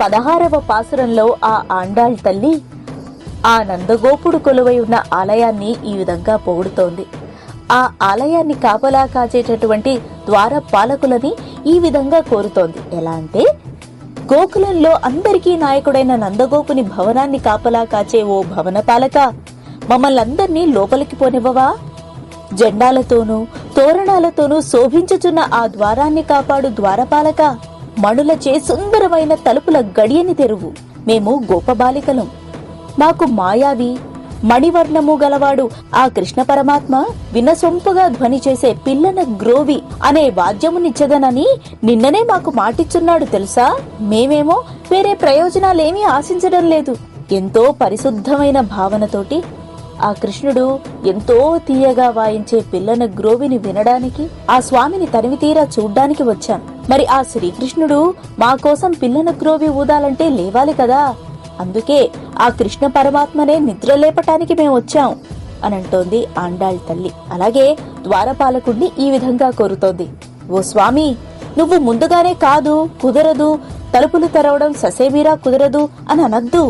16వ పాసురంలో ఆ ఆండాళ్ తల్లి ఆ నందగోపుడు కొలువై ఉన్న ఆలయాన్ని ఈ విధంగా పొగుడుతోంది. ఆ ఆలయాన్ని కాపలా కాచేటటువంటి ద్వారపాలకులని ఈ విధంగా కోరుతోంది. ఎలా అంటే, గోకులంలో అందరికీ నాయకుడైన నందగోపుని భవనాన్ని కాపలా కాచే ఓ భవన పాలక, మమ్మల్నందర్నీ లోపలికి పోనివ్వవా? జెండాలతోనూ తోరణాలతోనూ శోభించుచున్న ఆ ద్వారాన్ని కాపాడు ద్వారపాలక, మణులచే సుందరమైన తలుపుల గడియని తెరువు. మేము గోపబాలికలం. మాకు మాయావి మణివర్ణము గలవాడు ఆ కృష్ణ పరమాత్మ వినసొంపుగా ధ్వని చేసే పిల్లన గ్రోవి అనే వాద్యమునిచ్చదనని నిన్ననే మాకు మాటిచ్చున్నాడు తెలుసా? మేమేమో వేరే ప్రయోజనాలేమీ ఆశించడం లేదు. ఎంతో పరిశుద్ధమైన భావనతోటి ఆ కృష్ణుడు ఎంతో తీయగా వాయించే పిల్లన గ్రోవిని వినడానికి, ఆ స్వామిని తనివితీరా చూడ్డానికి వచ్చాం. మరి ఆ శ్రీకృష్ణుడు మా కోసం పిల్లన గ్రోవి ఊదాలంటే లేవాలి కదా. అందుకే ఆ కృష్ణ పరమాత్మనే నిద్రలేపటానికి మేము వచ్చాం అనంటోంది ఆండాళ్ తల్లి. అలాగే ద్వారపాలకుణ్ణి ఈ విధంగా కోరుతోంది. ఓ స్వామి, నువ్వు ముందుగానే కాదు, కుదరదు, తలుపులు తెరవడం ససేమీరా కుదరదు అని అనద్దు.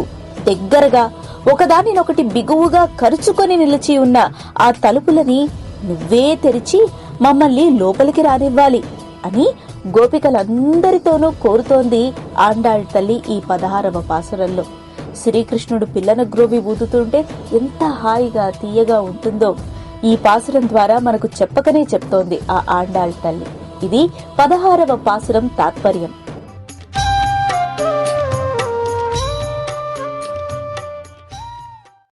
దగ్గరగా ఒకదానినొకటి బిగువుగా కరుచుకొని నిలిచి ఉన్న ఆ తలుపులని నువ్వే తెరిచి మమ్మల్ని లోపలికి రానివ్వాలి అని గోపికలందరితోనూ కోరుతోంది ఆండాళ్ తల్లి ఈ 16వ పాసురంలో. శ్రీకృష్ణుడు పిల్లన గ్రోవి ఊదుతుంటే ఎంత హాయిగా తీయగా ఉంటుందో ఈ పాసురం ద్వారా మనకు చెప్పకనే చెప్తోంది ఆ ఆండాళ్ తల్లి. ఇది 16వ పాసురం తాత్పర్యం.